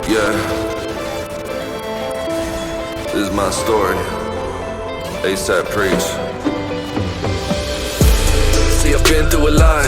Yeah, this is my story. ASAP preach. See, I've been through a lot,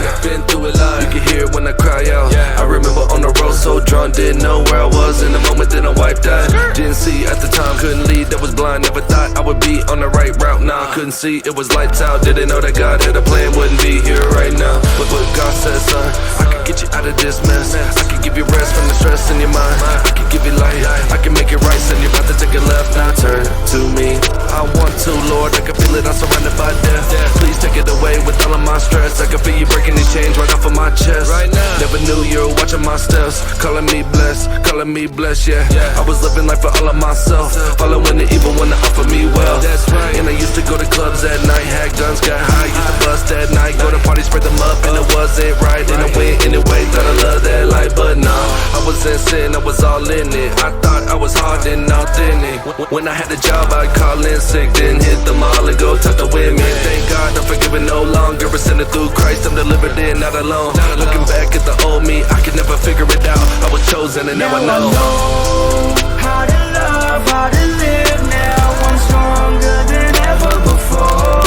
You can hear it when I cry out. I remember on the road so drunk, didn't know where I was in the moment, then I wiped out. Didn't see at the time, couldn't lead, that was blind. Never thought I would be on the right route. Now I couldn't see, it was lights out. Didn't know that God had a plan, wouldn't be here right now. But God said, son, I can get you out of this mess. I can give you rest from the stress in your mind. I can give you light, I can make it right. Send you about to take a left, now turn to me. I want to, Lord, I can feel it, I'm surrounded by death. Please take it away with all of my stress. I can feel you breaking these chains right off of my chest. Right now. Never knew you were watching my steps. Calling me blessed, yeah. I was living life for all of myself, following the evil one that offered me wealth. That's right. And I used to go to clubs at night, had guns, got high, used to bust at night, go to parties, spread them up, and it wasn't right. And I went anyway, thought I loved that life, but no, I was in sin, I was all in it. I thought I was hard and authentic. When I had a job, I'd call in sick, then hit the mall and go talk to women. Thank God I'm forgiven no longer, ascended through Christ, I'm delivered in, not alone. Looking back at the old me, I could never figure it out. I was chosen and now I know how to love, how to live. Now I'm stronger than ever before.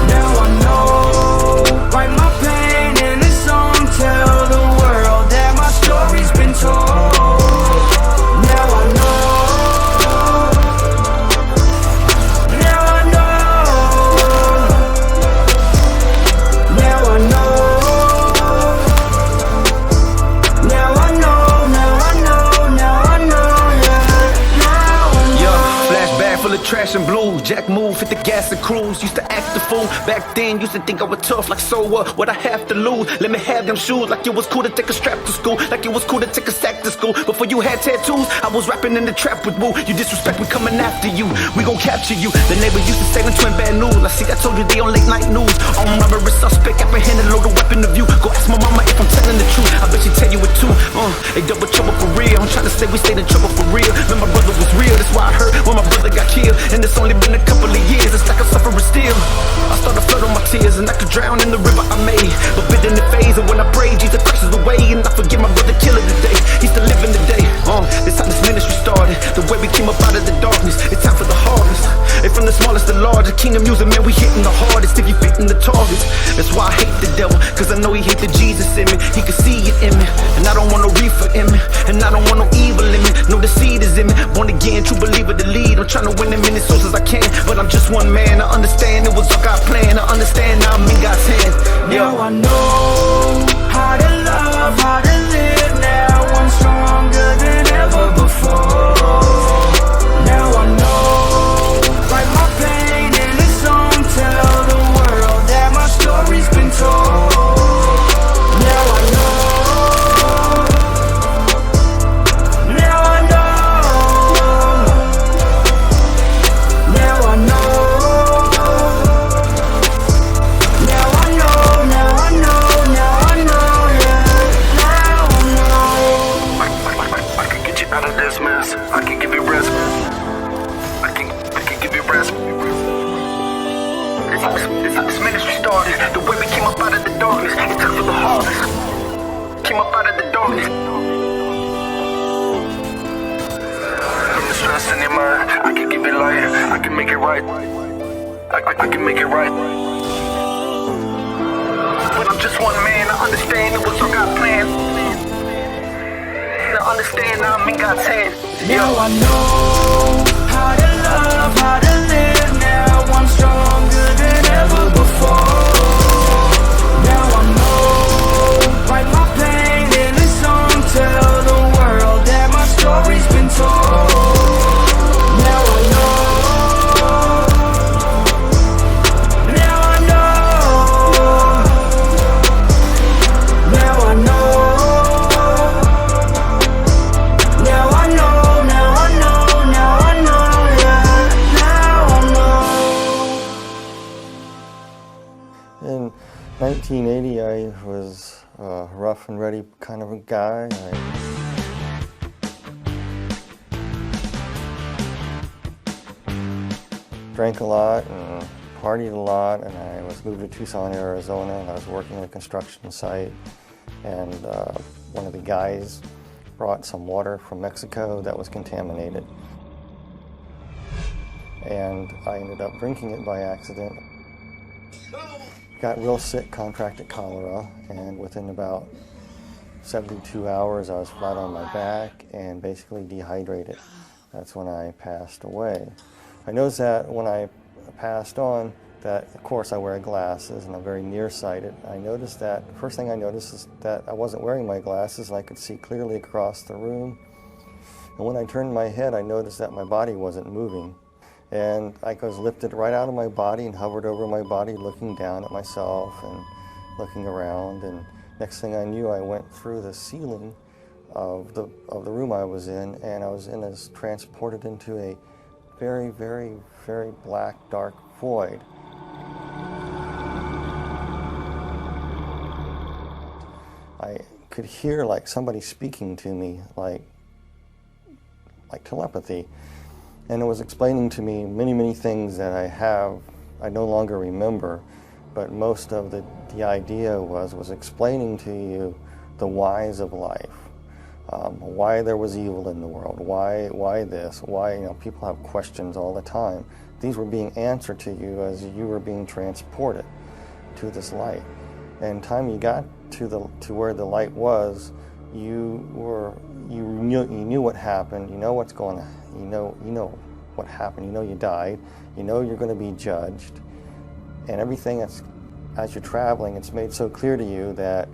Now I know, write my pain in a song, tell the world that my story's been told. Now I know, now I know, now I know. Trash and blues, Jack move, hit the gas and cruise. Used to act the fool, back then used to think I was tough. Like so what I have to lose? Let me have them shoes. Like it was cool to take a strap to school, like it was cool to take a sack to school. Before you had tattoos, I was rapping in the trap with woo. You disrespect me coming after you, we gon' capture you. The neighbors used to say them twin bad news. I see I told you they on late night news. On robbery suspect, apprehended, load a weapon of you. Go ask my mama if I'm telling the truth, I bet she tell you it too. They double trouble for real, I'm trying to say we stayed in trouble for real. Man, my brother was real, that's why I hurt when my brother got killed. And it's only been a couple of years, it's like I'm suffering still. I started flooding my tears and I could drown in the river I made. But bit in the phase, and when I pray, Jesus Christ is the way. And I forget my brother killer today, he's still living today. This how this ministry started, the way we came up out of the darkness. It's time for the harvest, and from the smallest to largest. Kingdom music, man, we hitting the hardest if you fitting the targets. That's why I hate the devil, cause I know he hate the Jesus in me. He can see it in me, and I don't want no reefer in me, and I don't want no evil in me. No, the seed is in me, born again, true believer to lead. I'm trying to win as many souls as I can, but I'm just one man. I understand it was all God planned. I understand now I'm in God's hands. Now I know how to love, how to live. Now I'm stronger than ever before. Now I know, write my pain in a song, tell the world that my story's been told. Now I know, now I know, now I know. I can give you rest. I can give you rest. This how this ministry started. The way we came up out of the darkness. It took for the harvest. Came up out of the darkness. From the stress in your mind, I can give you light. I can make it right. I can make it right. But I'm just one man. I understand it was all God planned. Understand now I'm in God's hands. Now I know how to love, how to live. Now I'm stronger than ever before. Now I know, write my pain in a song, tell the world that my story's been told. Now I know, now I know, now I know. In 1980, I was a rough and ready kind of a guy. I drank a lot and partied a lot, and I was moved to Tucson, Arizona, and I was working at a construction site. And one of the guys brought some water from Mexico that was contaminated. And I ended up drinking it by accident. Got real sick, contracted cholera, and within about 72 hours I was flat on my back and basically dehydrated. That's when I passed away. I noticed that when I passed on, that of course I wear glasses and I'm very nearsighted. I noticed that, first thing I noticed is that I wasn't wearing my glasses and I could see clearly across the room. And when I turned my head, I noticed that my body wasn't moving. And I was lifted right out of my body and hovered over my body, looking down at myself and looking around. And next thing I knew, I went through the ceiling of the room I was in, and I was transported into a very, very, very black, dark void. I could hear like somebody speaking to me, like telepathy. And it was explaining to me many, many things that I no longer remember, but most of the idea was explaining to you the whys of life, why there was evil in the world, why this, why, people have questions all the time. These were being answered to you as you were being transported to this light. And time you got to where the light was, you knew what happened, you know what's going on. You know what happened, you died, you're going to be judged, and everything as you're traveling, it's made so clear to you that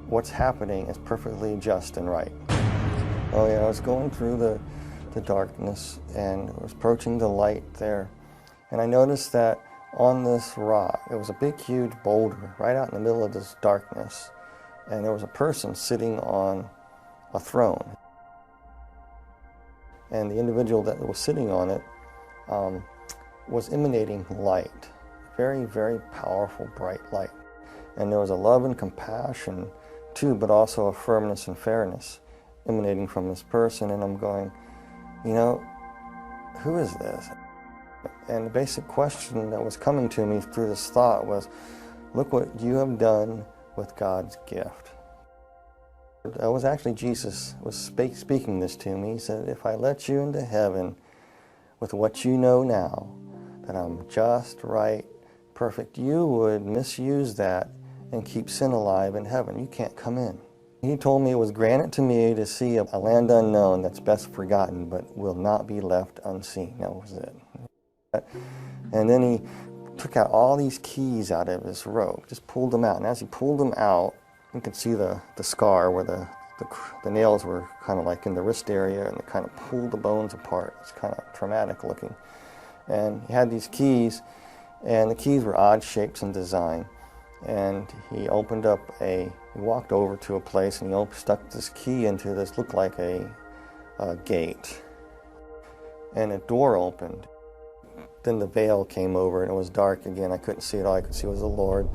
what's happening is perfectly just and right. Oh yeah, I was going through the darkness and I was approaching the light there, and I noticed that on this rock, it was a big huge boulder right out in the middle of this darkness, and there was a person sitting on a throne. And the individual that was sitting on it was emanating light, very, very powerful, bright light. And there was a love and compassion too, but also a firmness and fairness emanating from this person. And I'm going, who is this? And the basic question that was coming to me through this thought was, look what you have done with God's gift. It was actually Jesus was speaking this to me. He said, if I let you into heaven with what you know now, that I'm just, right, perfect, you would misuse that and keep sin alive in heaven. You can't come in. He told me it was granted to me to see a land unknown that's best forgotten, but will not be left unseen. That was it. And then he took out all these keys out of his robe, just pulled them out. And as he pulled them out, you could see the scar where the nails were kind of like in the wrist area, and they kind of pulled the bones apart. It's kind of traumatic looking. And he had these keys, and the keys were odd shapes and design. And he walked over to a place, and he stuck this key into this, looked like a gate. And a door opened. Then the veil came over, and it was dark again. I couldn't see it all. I could see it was the Lord.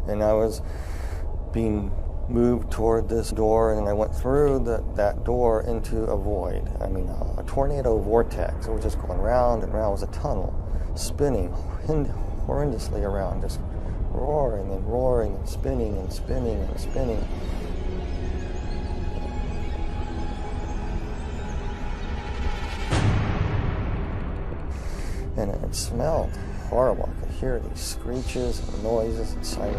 And I was being moved toward this door, and I went through that door into a void. I mean, a tornado vortex. It was just going round and round. It was a tunnel, spinning horrendously around, just roaring and roaring and spinning and spinning and spinning. And it smelled horrible. I could hear these screeches and noises and sirens.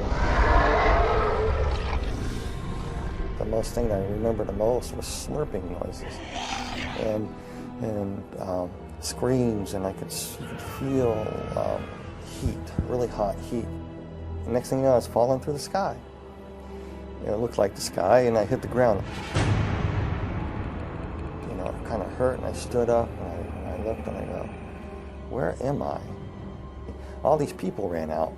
The most thing that I remember the most was slurping noises and screams, and you could feel heat, really hot heat. The next thing you know, I was falling through the sky. It looked like the sky, and I hit the ground. It kind of hurt, and I stood up, and I looked, and I go, where am I? All these people ran out.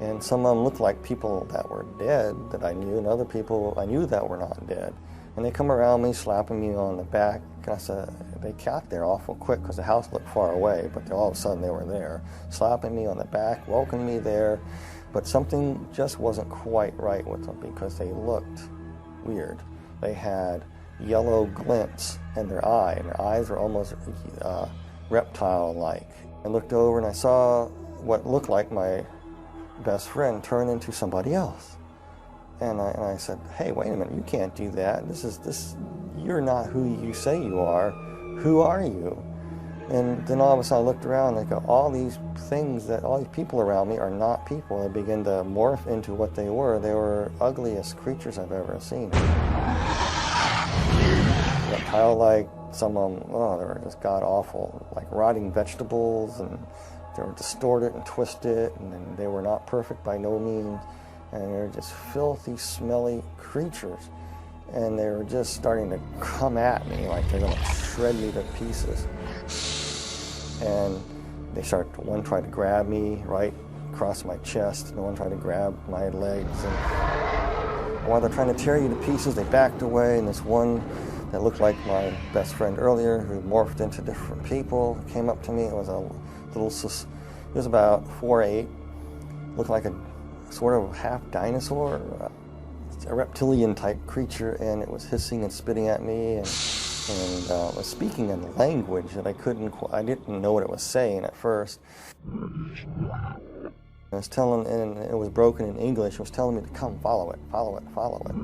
And some of them looked like people that were dead that I knew, and other people I knew that were not dead. And they come around me, slapping me on the back. And I said, they got there awful quick because the house looked far away, but all of a sudden they were there, slapping me on the back, welcoming me there. But something just wasn't quite right with them because they looked weird. They had yellow glints in their eye, and their eyes were almost reptile-like. I looked over and I saw what looked like my best friend turn into somebody else. And I said, hey, wait a minute, you can't do that. you're not who you say you are. Who are you? And then all of a sudden I looked around and I go, all these things that, all these people around me are not people. They begin to morph into what they were. They were ugliest creatures I've ever seen. Kind of like some of them, oh, they were just god-awful, like rotting vegetables, and they were distorted and twisted, and then they were not perfect by no means, and they were just filthy, smelly creatures. And they were just starting to come at me like they're going to shred me to pieces. And they started, one tried to grab me right across my chest, and one tried to grab my legs. And while they're trying to tear you to pieces, they backed away, and this one that looked like my best friend earlier, who morphed into different people, came up to me. It was a little, it was about 4'8", looked like a sort of half dinosaur, a reptilian type creature, and it was hissing and spitting at me, and was speaking in a language that I didn't know what it was saying at first. I was telling, and it was broken in English. It was telling me to come, follow it, follow it, follow it.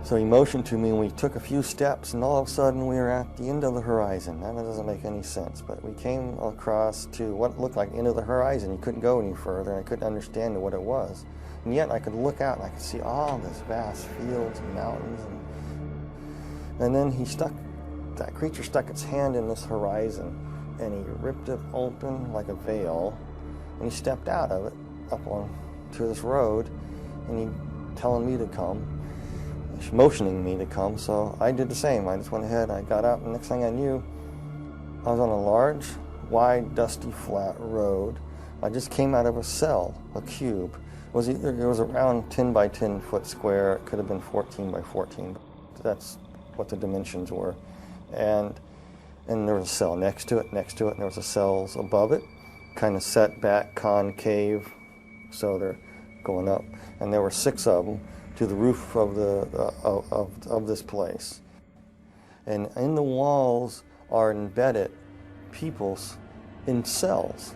So he motioned to me, and we took a few steps, and all of a sudden we were at the end of the horizon. That doesn't make any sense, but we came across to what looked like the end of the horizon. You couldn't go any further, and I couldn't understand what it was. And yet I could look out, and I could see all this vast fields and mountains. And then that creature stuck its hand in this horizon, and he ripped it open like a veil, and he stepped out of it up onto this road, and he telling me to come, motioning me to come, so I did the same. I just went ahead, I got up, and next thing I knew, I was on a large, wide, dusty, flat road. I just came out of a cell, a cube. It was around 10 by 10 foot square. It could have been 14 by 14. That's what the dimensions were. And there was a cell next to it, and there was a cells above it, kind of set back, concave, so they're going up. And there were 6 of them to the roof of of this place. And in the walls are embedded peoples in cells.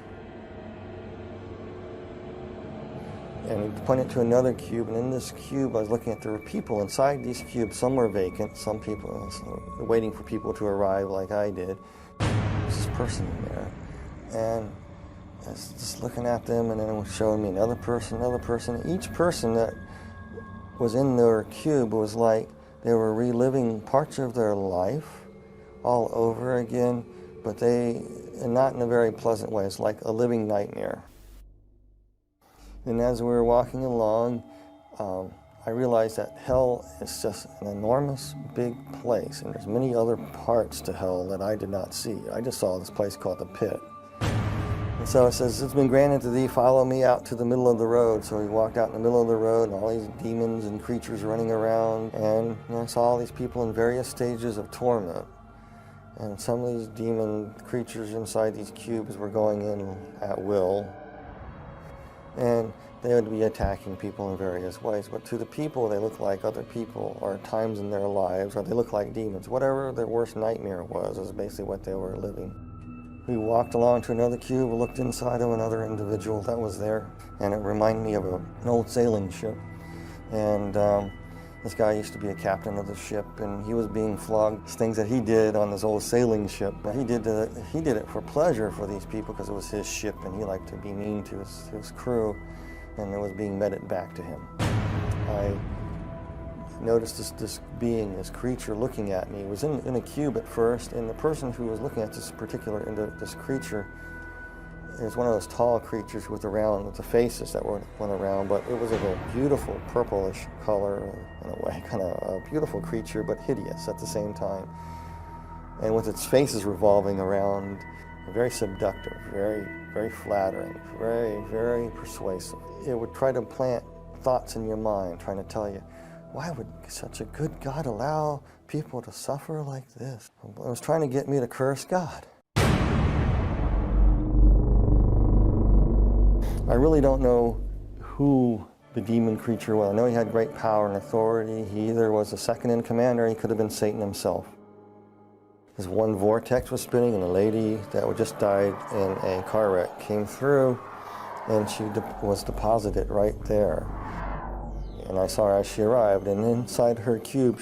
And he pointed to another cube, and in this cube I was looking at, there were people inside these cubes. Some were vacant, some people waiting for people to arrive like I did. There's this person in there, and I was just looking at them, and then it was showing me another person. Each person that was in their cube was like they were reliving parts of their life all over again, but and not in a very pleasant way. It's like a living nightmare. And as we were walking along, I realized that hell is just an enormous big place, and there's many other parts to hell that I did not see. I just saw this place called the pit. And so it says, "It's been granted to thee, follow me out to the middle of the road." So we walked out in the middle of the road, and all these demons and creatures running around, and I saw all these people in various stages of torment. And some of these demon creatures inside these cubes were going in at will. And they would be attacking people in various ways. But to the people, they look like other people, or times in their lives, or they look like demons. Whatever their worst nightmare was basically what they were living. We walked along to another cube, looked inside of another individual that was there, and it reminded me of an old sailing ship. And this guy used to be a captain of the ship, and he was being flogged. Things that he did on this old sailing ship, he did it for pleasure for these people because it was his ship, and he liked to be mean to his crew, and it was being meted back to him. I noticed this being, this creature looking at me. It was in a cube at first, and the person who was looking at this creature, it was one of those tall creatures with the faces that went around, but it was of a beautiful purplish color in a way, kind of a beautiful creature, but hideous at the same time. And with its faces revolving around, very seductive, very, very flattering, very, very persuasive. It would try to plant thoughts in your mind, trying to tell you, why would such a good God allow people to suffer like this? It was trying to get me to curse God. I really don't know who the demon creature was. I know he had great power and authority. He either was the second in command or he could have been Satan himself. This one vortex was spinning, and a lady that had just died in a car wreck came through, and she was deposited right there. And I saw her as she arrived, and inside her cube,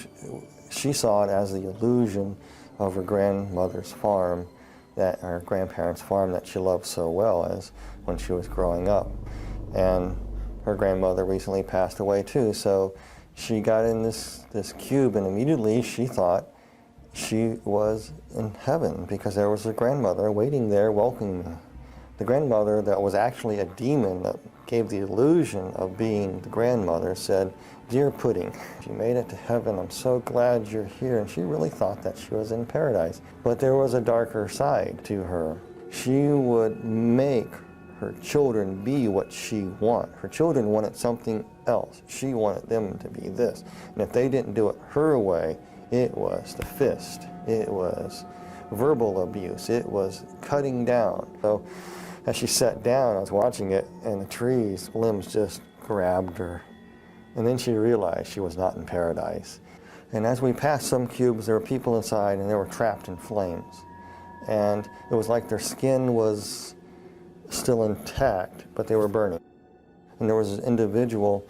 she saw it as the illusion of her grandmother's farm, that her grandparents' farm that she loved so well as when she was growing up. And her grandmother recently passed away too, so she got in this cube, and immediately she thought she was in heaven because there was a grandmother waiting there welcoming her. The grandmother that was actually a demon that gave the illusion of being the grandmother said, "Dear Pudding, you made it to heaven. I'm so glad you're here." And she really thought that she was in paradise. But there was a darker side to her. She would make her children be what she wanted. Her children wanted something else. She wanted them to be this. And if they didn't do it her way, it was the fist. It was verbal abuse. It was cutting down. So as she sat down, I was watching it, and the tree's limbs just grabbed her. And then she realized she was not in paradise. And as we passed some cubes, there were people inside, and they were trapped in flames. And it was like their skin was still intact, but they were burning. And there was an individual,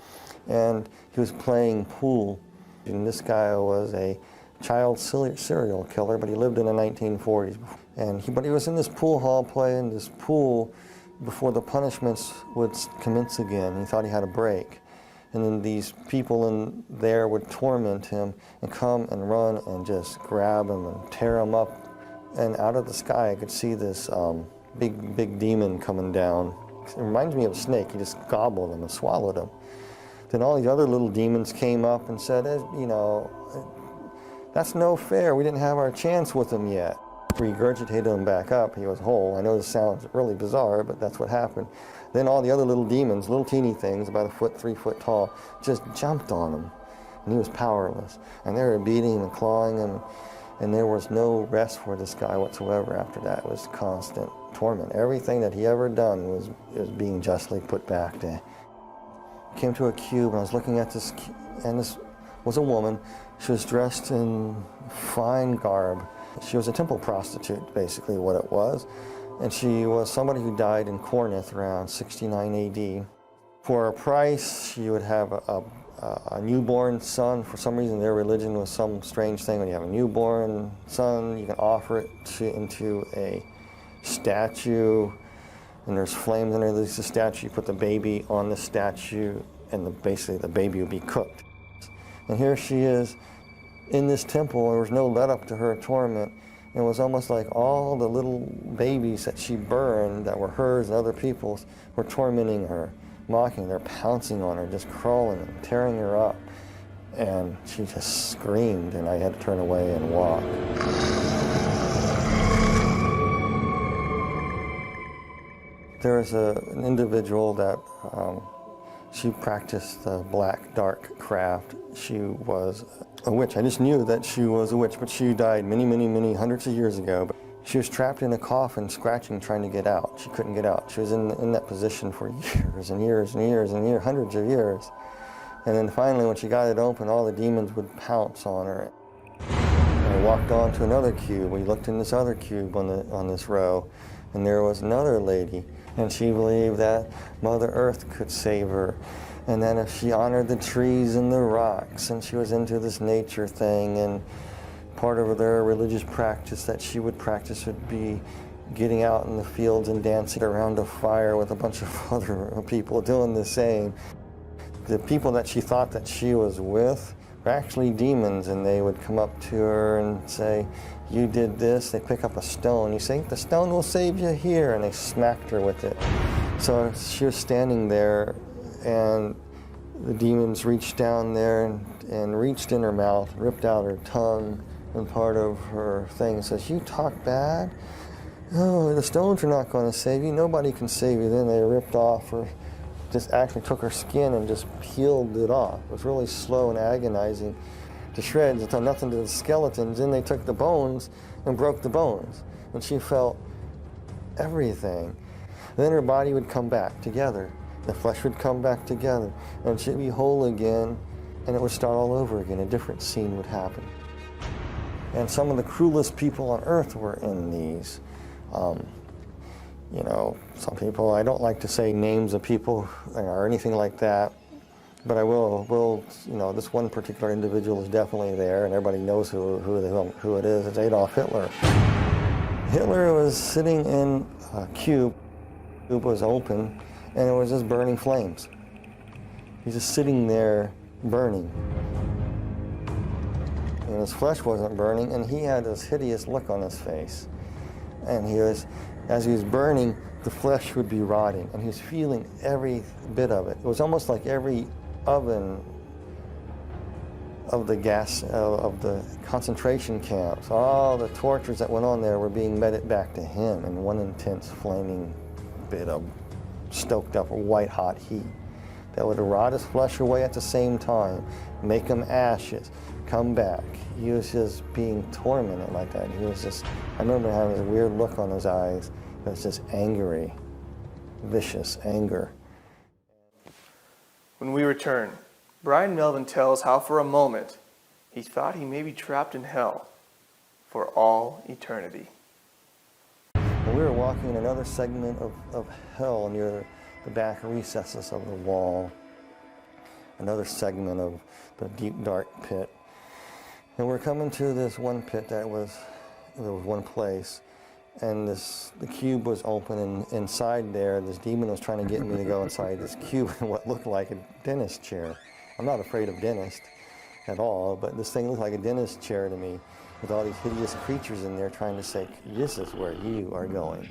and he was playing pool. And this guy was a child serial killer, but he lived in the 1940s. But he was in this pool hall playing this pool before the punishments would commence again. He thought he had a break. And then these people in there would torment him and come and run and just grab him and tear him up. And out of the sky, I could see this big demon coming down. It reminds me of a snake. He just gobbled him and swallowed him. Then all these other little demons came up and said, you know, that's no fair. We didn't have our chance with him yet. Regurgitated him back up. He was whole. I know this sounds really bizarre, but that's what happened. Then all the other little demons, little teeny things, about 3 foot tall, just jumped on him. And he was powerless. And they were beating him and clawing him. And there was no rest for this guy whatsoever after that. It was constant torment. Everything that he ever done was being justly put back to him. I came to a cube, and I was looking at this, and this was a woman. She was dressed in fine garb. She was a temple prostitute, basically what it was. And she was somebody who died in Corinth around 69 AD. For a price, she would have a newborn son. For some reason, their religion was some strange thing. When you have a newborn son, you can offer it into a statue, and there's flames underneath the statue. You put the baby on the statue, and basically the baby would be cooked. And here she is in this temple. There was no let up to her torment. It was almost like all the little babies that she burned that were hers and other people's were tormenting her, mocking her, pouncing on her, just crawling and tearing her up. And she just screamed, and I had to turn away and walk. There was an individual that she practiced the black dark craft. She was a witch. I just knew that she was a witch, but she died many hundreds of years ago. But she was trapped in a coffin, scratching, trying to get out. She couldn't get out. She was in that position for years and years and years and years, hundreds of years. And then finally, when she got it open, all the demons would pounce on her. And I walked on to another cube. We looked in this other cube on this row, and there was another lady. And she believed that Mother Earth could save her. And then if she honored the trees and the rocks, and she was into this nature thing, and part of their religious practice that she would practice would be getting out in the fields and dancing around a fire with a bunch of other people doing the same. The people that she thought that she was with were actually demons, and they would come up to her and say, "You did this." They pick up a stone. You say, "The stone will save you here," and they smacked her with it. So she was standing there, and the demons reached down there and reached in her mouth, ripped out her tongue and part of her thing, and says, "You talk bad? Oh, the stones are not going to save you. Nobody can save you." Then they ripped off her, just actually took her skin and just peeled it off. It was really slow and agonizing to shreds until nothing to the skeletons. Then they took the bones and broke the bones, and she felt everything. Then her body would come back together. The flesh would come back together, and she'd be whole again, and it would start all over again. A different scene would happen. And some of the cruelest people on earth were in these. You know, some people, I don't like to say names of people or anything like that, But I will, this one particular individual is definitely there, and everybody knows who it is. It's Adolf Hitler. Hitler was sitting in a cube. The cube was open, and it was just burning flames. He's just sitting there burning. And his flesh wasn't burning, and he had this hideous look on his face. And as he was burning, the flesh would be rotting, and he was feeling every bit of it. It was almost like every oven of the gas, of the concentration camps, all the tortures that went on there were being meted back to him in one intense flaming bit of stoked up white hot heat that would rot his flesh away at the same time, make him ashes, come back. He was just being tormented like that. I remember having this weird look on his eyes. It was just angry, vicious anger. When we return, Brian Melvin tells how for a moment he thought he may be trapped in hell for all eternity. We were walking in another segment of hell near the back recesses of the wall, another segment of the deep dark pit. And we're coming to this one pit there was one place, and the cube was open, and inside there, this demon was trying to get me to go inside this cube in what looked like a dentist chair. I'm not afraid of dentists at all, but this thing looked like a dentist chair to me, with all these hideous creatures in there trying to say, this is where you are going.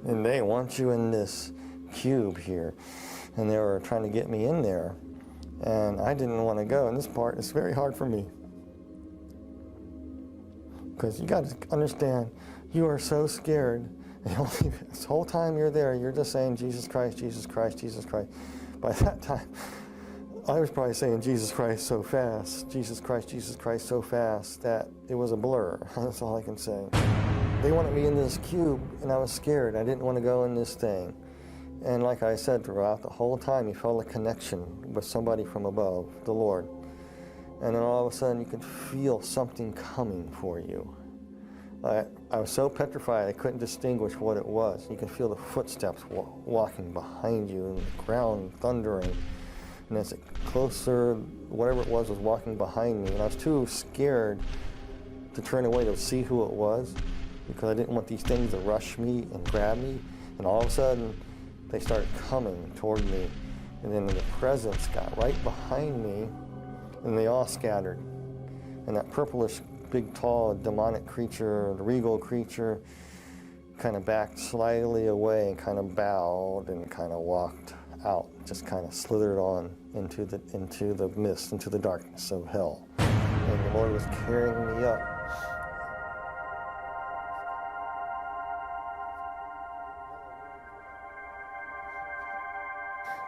And they want you in this cube here. And they were trying to get me in there. And I didn't want to go. And this part is very hard for me. Because you got to understand, you are so scared. And this whole time you're there, you're just saying, Jesus Christ, Jesus Christ, Jesus Christ. By that time, I was probably saying Jesus Christ so fast, Jesus Christ so fast, that it was a blur. That's all I can say. They wanted me in this cube, and I was scared. I didn't want to go in this thing. And like I said, throughout the whole time, you felt a connection with somebody from above, the Lord. And then all of a sudden, you could feel something coming for you. I was so petrified, I couldn't distinguish what it was. You could feel the footsteps walking behind you, and the ground thundering. And as it closer, whatever it was walking behind me, and I was too scared to turn away to see who it was, because I didn't want these things to rush me and grab me. And all of a sudden, they started coming toward me. And then the presence got right behind me, and they all scattered. And that purplish, big, tall, demonic creature, the regal creature, kind of backed slightly away and kind of bowed and kind of walked out, just kind of slithered on into the mist, into the darkness of hell. And the Lord was carrying me up.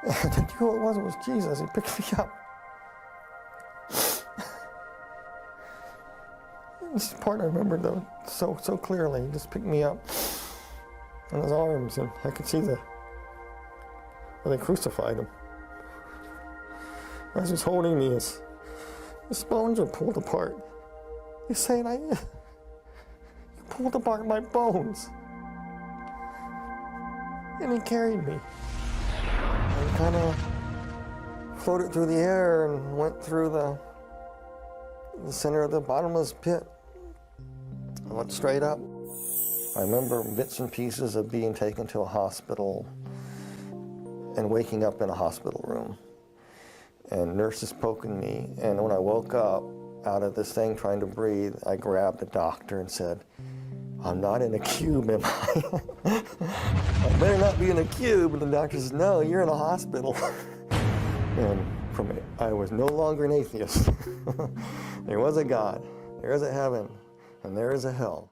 And I didn't know who it was. It was Jesus. He picked me up. This part I remember though so clearly. He just picked me up in his arms, and I could see where they crucified him. As he's holding me, his bones are pulled apart. He's saying, you pulled apart my bones. And he carried me. And kind of floated through the air and went through the center of the bottomless pit. I went straight up. I remember bits and pieces of being taken to a hospital and waking up in a hospital room, and nurses poking me. And when I woke up out of this thing trying to breathe, I grabbed the doctor and said, I'm not in a cube, am I? I better not be in a cube. And the doctor says, no, you're in a hospital. And from it, I was no longer an atheist. There was a God, there is a heaven, and there is a hell.